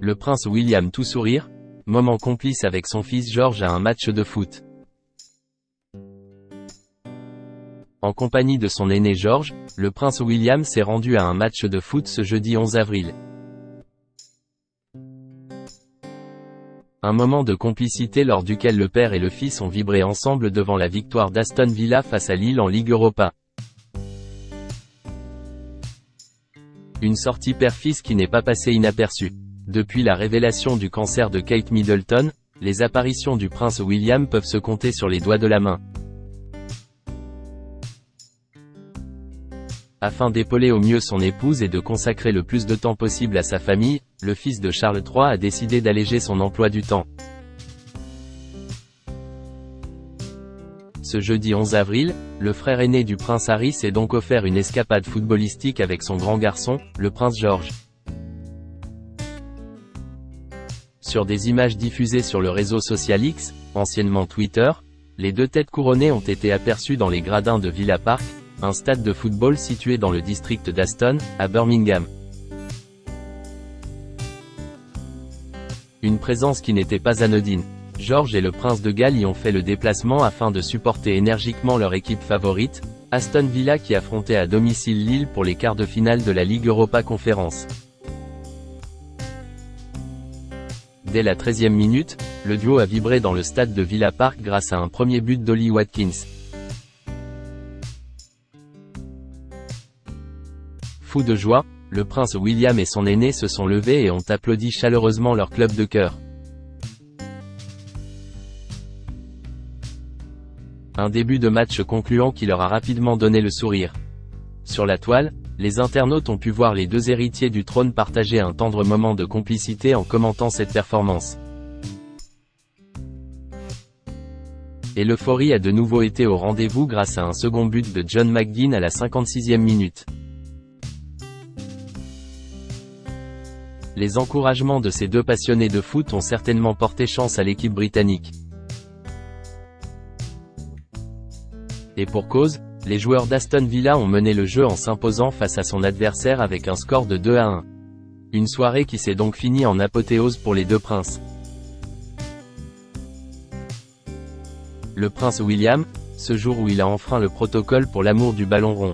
Le prince William tout sourire, moment complice avec son fils George à un match de foot. En compagnie de son aîné George, le prince William s'est rendu à un match de foot ce jeudi 11 avril. Un moment de complicité lors duquel le père et le fils ont vibré ensemble devant la victoire d'Aston Villa face à Lille en Ligue Europa. Une sortie père-fils qui n'est pas passée inaperçue. Depuis la révélation du cancer de Kate Middleton, les apparitions du prince William peuvent se compter sur les doigts de la main. Afin d'épauler au mieux son épouse et de consacrer le plus de temps possible à sa famille, le fils de Charles III a décidé d'alléger son emploi du temps. Ce jeudi 11 avril, le frère aîné du prince Harry s'est donc offert une escapade footballistique avec son grand garçon, le prince George. Sur des images diffusées sur le réseau social X, anciennement Twitter, les deux têtes couronnées ont été aperçues dans les gradins de Villa Park, un stade de football situé dans le district d'Aston, à Birmingham. Une présence qui n'était pas anodine. George et le prince de Galles y ont fait le déplacement afin de supporter énergiquement leur équipe favorite, Aston Villa qui affrontait à domicile Lille pour les quarts de finale de la Ligue Europa Conférence. Dès la 13e minute, le duo a vibré dans le stade de Villa Park grâce à un premier but d'Ollie Watkins. Fou de joie, le prince William et son aîné se sont levés et ont applaudi chaleureusement leur club de cœur. Un début de match concluant qui leur a rapidement donné le sourire. Sur la toile, les internautes ont pu voir les deux héritiers du trône partager un tendre moment de complicité en commentant cette performance. Et l'euphorie a de nouveau été au rendez-vous grâce à un second but de John McGinn à la 56e minute. Les encouragements de ces deux passionnés de foot ont certainement porté chance à l'équipe britannique. Et pour cause, les joueurs d'Aston Villa ont mené le jeu en s'imposant face à son adversaire avec un score de 2-1. Une soirée qui s'est donc finie en apothéose pour les deux princes. Le prince William, ce jour où il a enfreint le protocole pour l'amour du ballon rond.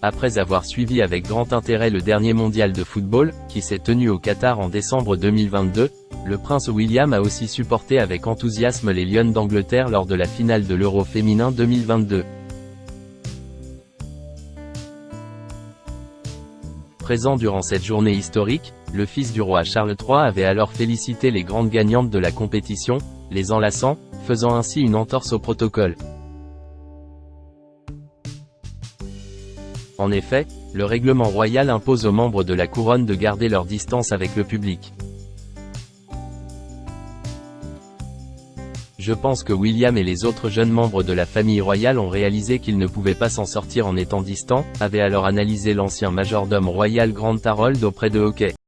Après avoir suivi avec grand intérêt le dernier mondial de football, qui s'est tenu au Qatar en décembre 2022, le prince William a aussi supporté avec enthousiasme les Lions d'Angleterre lors de la finale de l'Euro féminin 2022. Présent durant cette journée historique, le fils du roi Charles III avait alors félicité les grandes gagnantes de la compétition, les enlaçant, faisant ainsi une entorse au protocole. En effet, le règlement royal impose aux membres de la couronne de garder leur distance avec le public. Je pense que William et les autres jeunes membres de la famille royale ont réalisé qu'ils ne pouvaient pas s'en sortir en étant distants, avait alors analysé l'ancien majordome royal Grant Harold auprès de Hockey.